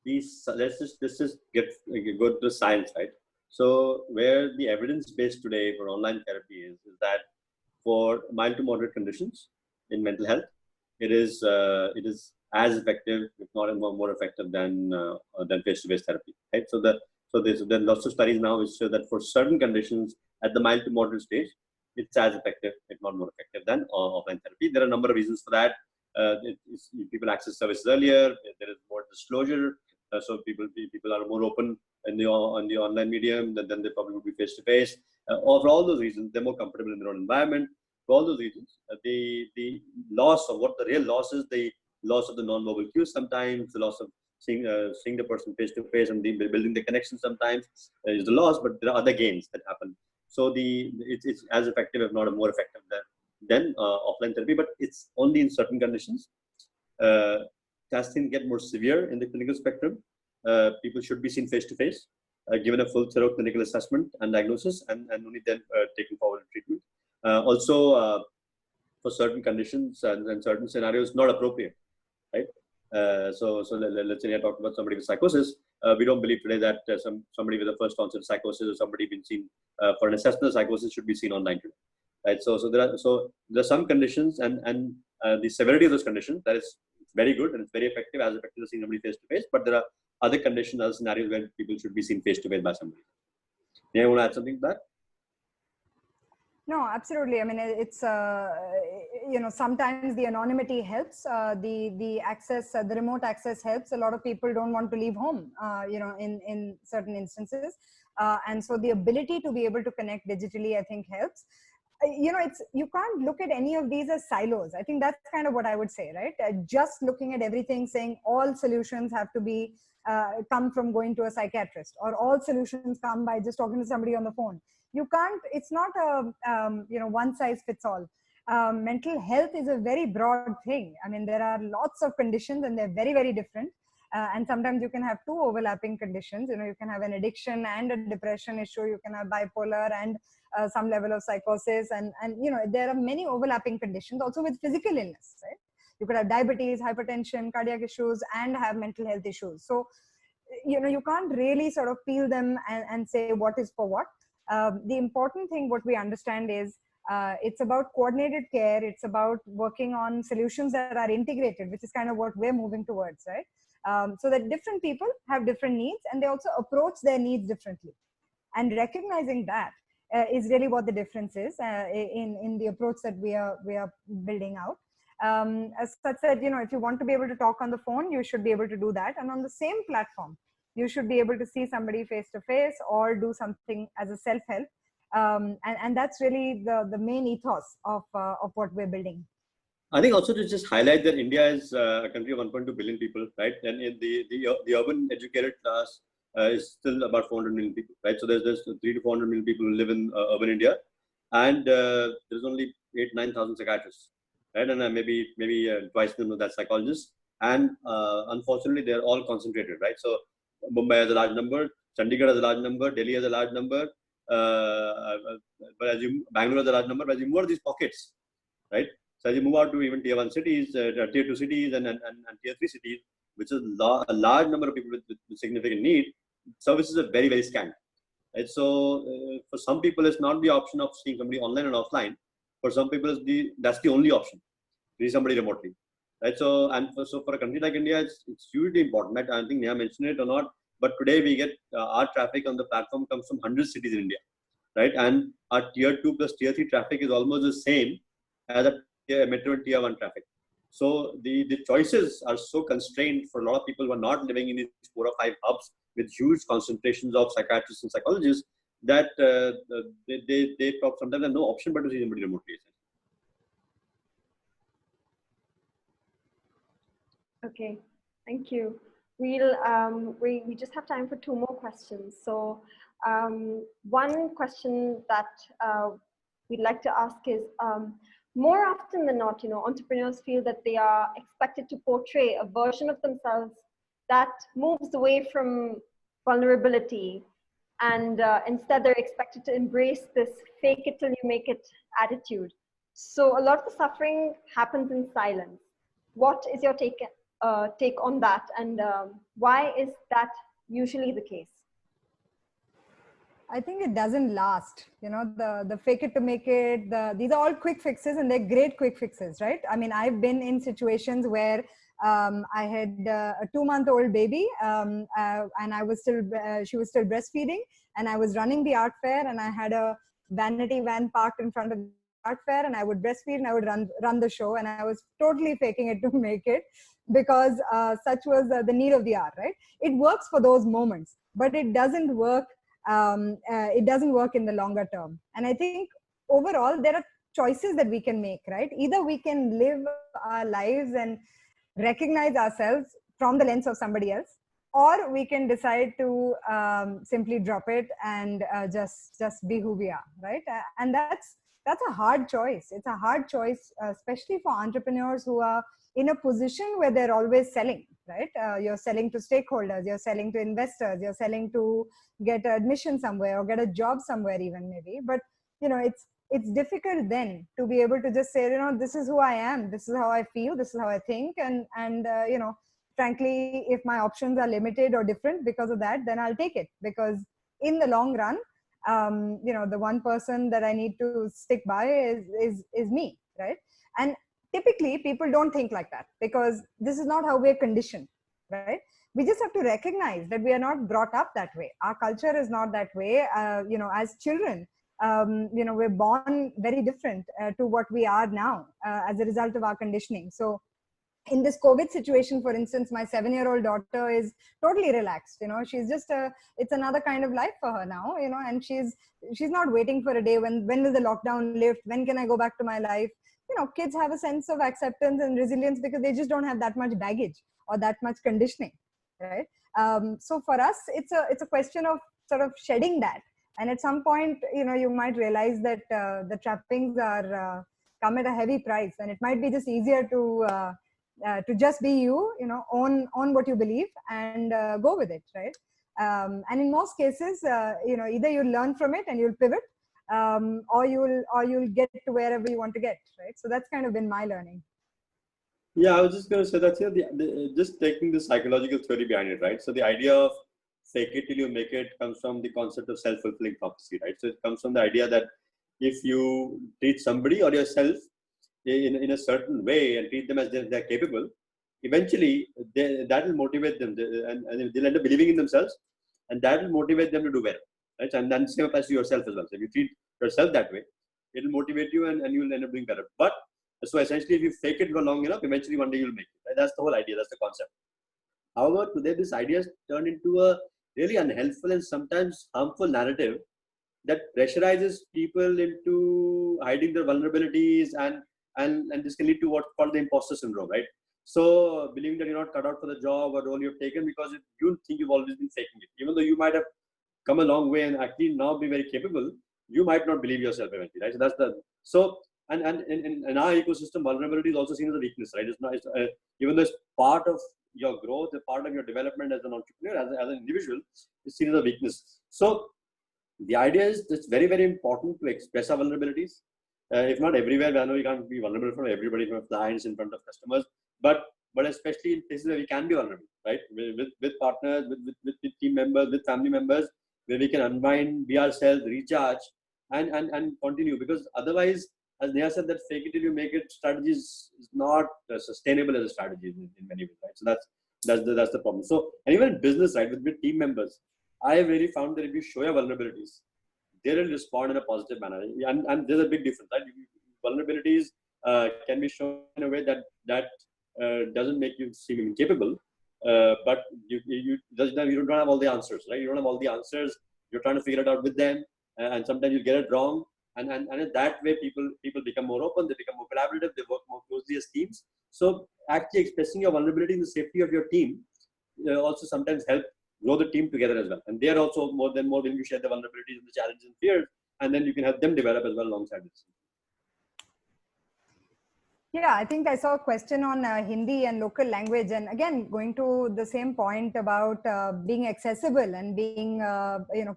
Speaker 3: let's just go to the science, right? So where the evidence base today for online therapy is that for mild to moderate conditions in mental health, it is as effective, if not more effective than face-to-face therapy, right? So there's lots of studies now which show that for certain conditions at the mild to moderate stage, it's as effective, if not more effective, than offline therapy. There are a number of reasons for that. People access services earlier. There is more disclosure, so people are more open on the online medium than they probably would be face to face. For all those reasons, they're more comfortable in their own environment. For all those reasons, the loss of what the real loss is, the loss of the non-verbal cues sometimes, the loss of seeing the person face to face and building the connection sometimes is the loss, but there are other gains that happen. So it's as effective, if not more effective than offline therapy, but it's only in certain conditions. As things get more severe in the clinical spectrum, people should be seen face to face, given a full thorough clinical assessment and diagnosis, and only then taken forward in treatment. Also, for certain conditions and certain scenarios, not appropriate right? Let's say I talked about somebody with psychosis. We don't believe today that somebody with a first onset psychosis or somebody being seen for an assessment of psychosis should be seen online today, right? So there are some conditions, and the severity of those conditions that is very good and it's very effective as effective as seeing somebody face to face. But there are other conditions, other scenarios where people should be seen face to face by somebody. Yeah, you want to add something to that?
Speaker 2: No, absolutely. I mean, it's sometimes the anonymity helps. The access, the remote access helps. A lot of people don't want to leave home. In certain instances, and so the ability to be able to connect digitally, I think, helps. You can't look at any of these as silos. I think that's kind of what I would say, right? Just looking at everything, saying all solutions have to be come from going to a psychiatrist, or all solutions come by just talking to somebody on the phone. You can't. It's not a one size fits all. Mental health is a very broad thing. I mean, there are lots of conditions, and they're very, very different. And sometimes you can have two overlapping conditions. You can have an addiction and a depression issue. You can have bipolar and some level of psychosis, and there are many overlapping conditions also with physical illness, right? You could have diabetes, hypertension, cardiac issues, and have mental health issues. So you can't really sort of peel them and say what is for what. The important thing, what we understand is it's about coordinated care. It's about working on solutions that are integrated, which is kind of what we're moving towards, right? So that different people have different needs, and they also approach their needs differently. And recognizing that is really what the difference is in the approach that we are building out. As such that, if you want to be able to talk on the phone, you should be able to do that. And on the same platform, you should be able to see somebody face to face or do something as a self-help. And that's really the main ethos of what we're building.
Speaker 3: I think also to just highlight that India is a country of 1.2 billion people, right? And in the urban educated class is still about 400 million people, right? So there's 300 to 400 million people who live in urban India, and there's only 8,000-9,000 psychiatrists, right? And maybe twice the number of that psychologists. And unfortunately, they're all concentrated, right? So Mumbai has a large number, Chandigarh has a large number, Delhi has a large number, Bangalore has a large number. But as you move out of these pockets, right? So as you move out to even tier 1 cities, tier 2 cities, and tier 3 cities, which is a large number of people with significant need, services are very, very scant. Right? So for some people, it's not the option of seeing somebody online and offline. For some people, that's the only option, to see somebody remotely. Right? So for a country like India, it's hugely important. Right? I think Neha mentioned it or not, but today we get our traffic on the platform comes from 100 cities in India, right? And our tier 2 plus tier 3 traffic is almost the same as a metro and tier 1 traffic. So the choices are so constrained for a lot of people who are not living in these 4 or 5 hubs with huge concentrations of psychiatrists and psychologists that they sometimes have no option but to see somebody remotely.
Speaker 1: Okay, thank you. We just have time for 2 more questions. So one question that we'd like to ask is, more often than not, entrepreneurs feel that they are expected to portray a version of themselves that moves away from vulnerability, and instead they're expected to embrace this fake it till you make it attitude. So a lot of the suffering happens in silence. What is your take on that, and why is that usually the case?
Speaker 2: I think it doesn't last. The fake it to make it, these are all quick fixes, and they're great quick fixes, right? I mean, I've been in situations where I had a 2-month-old baby, and she was still breastfeeding, and I was running the art fair, and I had a vanity van parked in front of the art fair, and I would breastfeed and I would run the show, and I was totally faking it to make it, because such was the need of the hour, right? It works for those moments, but it doesn't work. It doesn't work in the longer term. And I think overall there are choices that we can make, right? Either we can live our lives and recognize ourselves from the lens of somebody else, or we can decide to simply drop it and just be who we are, right? And that's a hard choice. It's a hard choice, especially for entrepreneurs who are in a position where they're always selling, right? You're selling to stakeholders, you're selling to investors, you're selling to get admission somewhere or get a job somewhere even maybe. But, it's difficult then to be able to just say, this is who I am, this is how I feel, this is how I think, and frankly, if my options are limited or different because of that, then I'll take it, because in the long run, the one person that I need to stick by is me, right? And typically people don't think like that, because this is not how we're conditioned, right? We just have to recognize that we are not brought up that way. Our culture is not that way. As children, we're born very different to what we are now as a result of our conditioning. So in this COVID situation, for instance, my 7-year-old daughter is totally relaxed. She's just it's another kind of life for her now, and she's not waiting for a day when will the lockdown lift, when can I go back to my life. Kids have a sense of acceptance and resilience because they just don't have that much baggage or that much conditioning, right? So for us, it's a question of sort of shedding that. And at some point, you might realize that the trappings are come at a heavy price, and it might be just easier to just be you, own what you believe and go with it, right? And in most cases, either you'll learn from it and you'll pivot, or you'll get to wherever you want to get, right? So that's kind of been my learning.
Speaker 3: Yeah, I was just going to say that here, just taking the psychological theory behind it, right? So the idea of fake it till you make it comes from the concept of self-fulfilling prophecy, right? So it comes from the idea that if you treat somebody or yourself in a certain way and treat them as they're capable, eventually that will motivate them, and they'll end up believing in themselves, and that will motivate them to do better, right? And then same applies to yourself as well. So if you treat yourself that way, it will motivate you, and you'll end up doing better. But so essentially, if you fake it for long enough, eventually one day you'll make it. Right? That's the whole idea. That's the concept. However, today this idea has turned into a really unhelpful and sometimes harmful narrative that pressurizes people into hiding their vulnerabilities, and this can lead to what's called the imposter syndrome, right? So believing that you're not cut out for the job or role you've taken because you think you've always been faking it, even though you might have come a long way and actually now be very capable, you might not believe yourself eventually, right? So that's the and in our ecosystem, vulnerability is also seen as a weakness, right? It's not even though it's part of your growth, a part of your development as an entrepreneur, as an individual, it's seen as a weakness. So the idea is it's very, very important to express our vulnerabilities. If not everywhere, I know you can't be vulnerable from everybody, from clients, in front of customers, but especially in places where we can be vulnerable, right? With partners, with team members, with family members, where we can unwind, be ourselves, recharge, and continue. Because otherwise, as Neha said, that fake it till you make it strategy is not sustainable as a strategy in many ways, right? So that's the problem. So, and even in business, right, with team members, I have really found that if you show your vulnerabilities, they will respond in a positive manner. And there's a big difference, right? Vulnerabilities can be shown in a way that doesn't make you seem incapable, but you don't have all the answers, right? You don't have all the answers. You're trying to figure it out with them, and sometimes you get it wrong. And in that way, people become more open. They become more collaborative. They work more closely as teams. So actually expressing your vulnerability in the safety of your team also sometimes help grow the team together as well. And they are also more willing to share the vulnerabilities and the challenges and fears, and then you can help them develop as well alongside this.
Speaker 2: Yeah, I think I saw a question on Hindi and local language. And again, going to the same point about being accessible and being,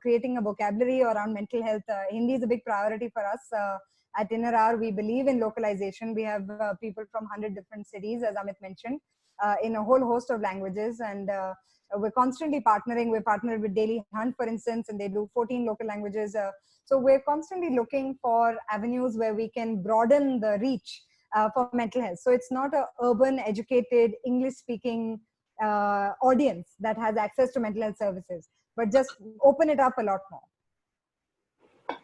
Speaker 2: creating a vocabulary around mental health. Hindi is a big priority for us. At InnerHour, we believe in localization. We have people from 100 different cities, as Amit mentioned, in a whole host of languages. And we're constantly partnering. We're partnered with Daily Hunt, for instance, and they do 14 local languages. So we're constantly looking for avenues where we can broaden the reach for mental health. So it's not an urban, educated, English-speaking audience that has access to mental health services, but just open it up a lot more.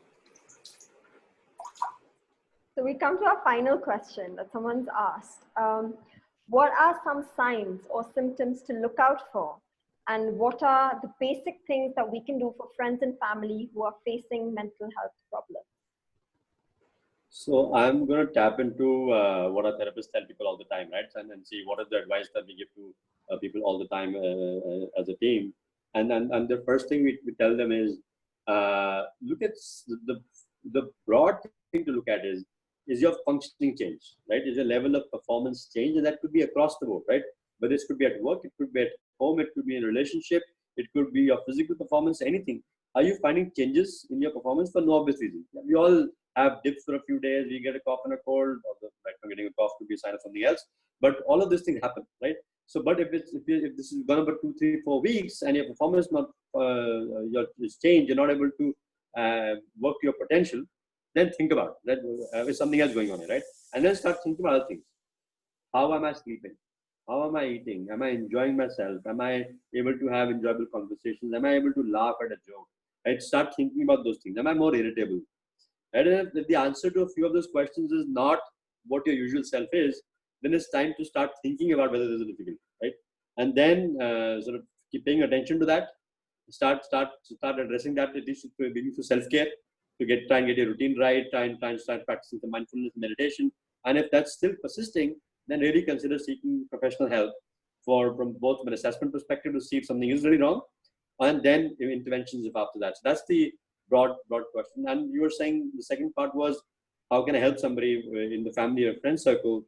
Speaker 1: So we come to our final question that someone's asked. What are some signs or symptoms to look out for? And what are the basic things that we can do for friends and family who are facing mental health problems?
Speaker 3: So I'm going to tap into what our therapists tell people all the time, right? And see what is the advice that we give to people all the time as a team. And the first thing we tell them is look at the broad thing to look at is your functioning change, right? Is your level of performance change, and that could be across the board, right? But this could be at work, it could be at home, it could be in a relationship, it could be your physical performance, anything. Are you finding changes in your performance for no obvious reason? We all have dips for a few days, we get a cough and a cold, or right now getting a cough could be a sign of something else. But all of these things happen, right? So, but if this is gone about 2, 3, 4 weeks, and your performance not is changed, you're not able to work to your potential, then think about it. That is something else going on here, right? And then start thinking about other things. How am I sleeping? How am I eating? Am I enjoying myself? Am I able to have enjoyable conversations? Am I able to laugh at a joke? Right? Start thinking about those things. Am I more irritable? Right? And if the answer to a few of those questions is not what your usual self is, then it's time to start thinking about whether there's a difficulty, right? And then sort of keep paying attention to that. Start addressing that. At least beginning to self-care, to try and get your routine right. Try and start practicing the mindfulness meditation. And if that's still persisting, then really consider seeking professional help from both an assessment perspective to see if something is really wrong, and then interventions if after that. So that's the broad question. And you were saying the second part was, how can I help somebody in the family or friend circle?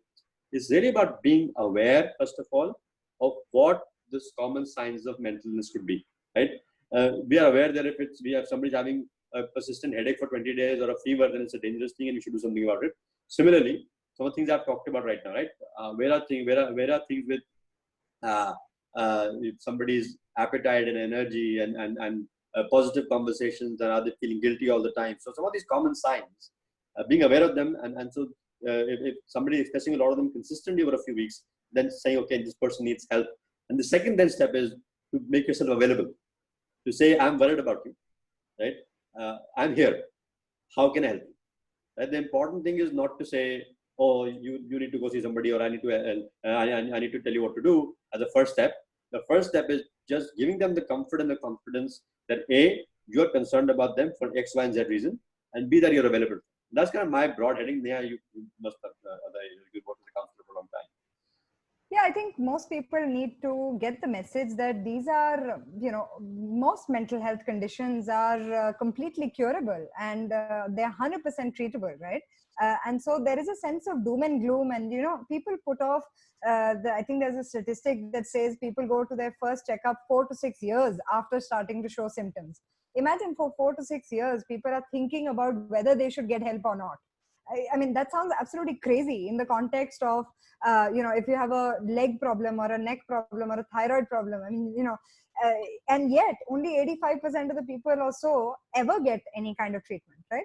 Speaker 3: It's really about being aware, first of all, of what this common signs of mental illness could be, right? We are aware that if we have somebody having a persistent headache for 20 days or a fever, then it's a dangerous thing and you should do something about it. Similarly, some of the things I've talked about right now, right? Where are things with if somebody's appetite and energy and positive conversations, and are they feeling guilty all the time? So some of these common signs, being aware of them, and so if somebody is expressing a lot of them consistently over a few weeks, then saying, okay, this person needs help. And the second then step is to make yourself available, to say, I'm worried about you, right? I'm here. How can I help you? Right? The important thing is not to say, oh, you need to go see somebody, or I need to tell you what to do as a first step. The first step is just giving them the comfort and the confidence that A, you're concerned about them for X, Y, and Z reason, and B, that you're available. That's kind of my broad heading. Neha, you must have worked as a counselor for a long time.
Speaker 2: Yeah, I think most people need to get the message that these are, most mental health conditions are completely curable, and they're 100% treatable, right? And so there is a sense of doom and gloom, and people put off. I think there's a statistic that says people go to their first checkup 4 to 6 years after starting to show symptoms. Imagine for 4 to 6 years, people are thinking about whether they should get help or not. I mean, that sounds absolutely crazy in the context of, if you have a leg problem or a neck problem or a thyroid problem. I mean, and yet only 85% of the people or so ever get any kind of treatment, right?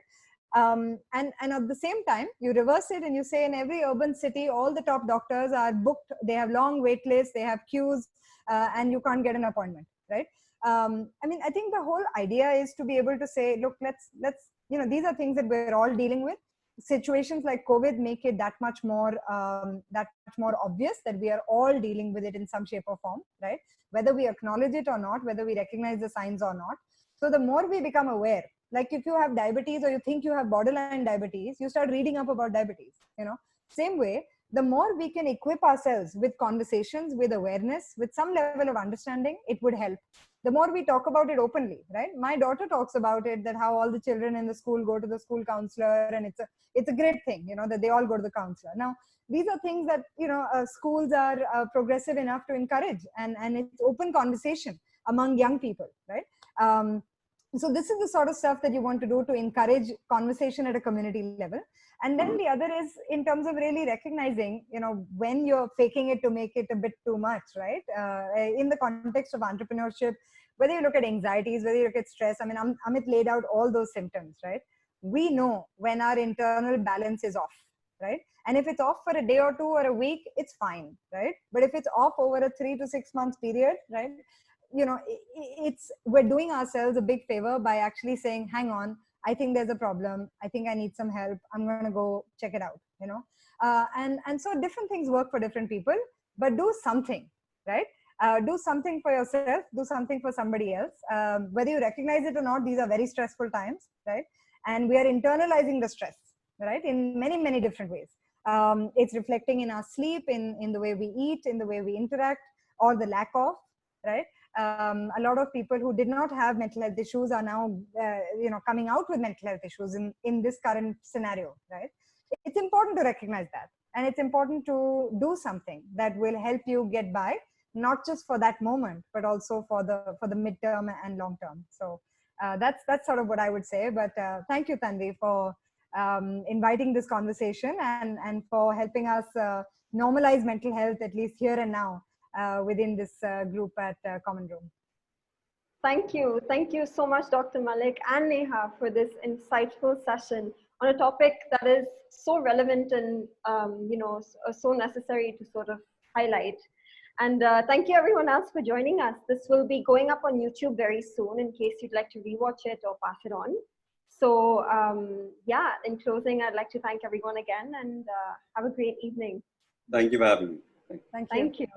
Speaker 2: And at the same time, you reverse it and you say in every urban city, all the top doctors are booked. They have long wait lists, they have queues, and you can't get an appointment, right? I mean, I think the whole idea is to be able to say, look, let's these are things that we're all dealing with. Situations like COVID make it that much more obvious that we are all dealing with it in some shape or form, right? Whether we acknowledge it or not, whether we recognize the signs or not. So the more we become aware, like if you have diabetes or you think you have borderline diabetes, you start reading up about diabetes. Same way, the more we can equip ourselves with conversations, with awareness, with some level of understanding, it would help. The more we talk about it openly, right? My daughter talks about it, that how all the children in the school go to the school counselor, and it's a great thing, that they all go to the counselor. Now, these are things that, schools are progressive enough to encourage, and it's open conversation among young people, right? So this is the sort of stuff that you want to do to encourage conversation at a community level. And then the other is in terms of really recognizing, when you're faking it to make it a bit too much, right? In the context of entrepreneurship, whether you look at anxieties, whether you look at stress, I mean, Amit laid out all those symptoms, right? We know when our internal balance is off, right? And if it's off for a day or two or a week, it's fine, right? But if it's off over a 3 to 6 months period, right? We're doing ourselves a big favor by actually saying, hang on, I think there's a problem. I think I need some help. I'm going to go check it out, and so different things work for different people, but do something, right? Do something for yourself, do something for somebody else. Whether you recognize it or not, these are very stressful times, right? And we are internalizing the stress, right? In many, many different ways. It's reflecting in our sleep, in the way we eat, in the way we interact, or the lack of, right? A lot of people who did not have mental health issues are now, coming out with mental health issues in this current scenario, right? It's important to recognize that. And it's important to do something that will help you get by, not just for that moment, but also for the midterm and long term. So that's sort of what I would say. But thank you, Tanvi, for inviting this conversation and for helping us normalize mental health, at least here and now, within this group at Common Room.
Speaker 1: Thank you. Thank you so much, Dr. Malik and Neha, for this insightful session on a topic that is so relevant and so necessary to sort of highlight. And thank you everyone else for joining us. This will be going up on YouTube very soon in case you'd like to rewatch it or pass it on. So yeah, in closing, I'd like to thank everyone again and have a great evening.
Speaker 3: Thank you for having me.
Speaker 2: Thank you.
Speaker 1: Thank you.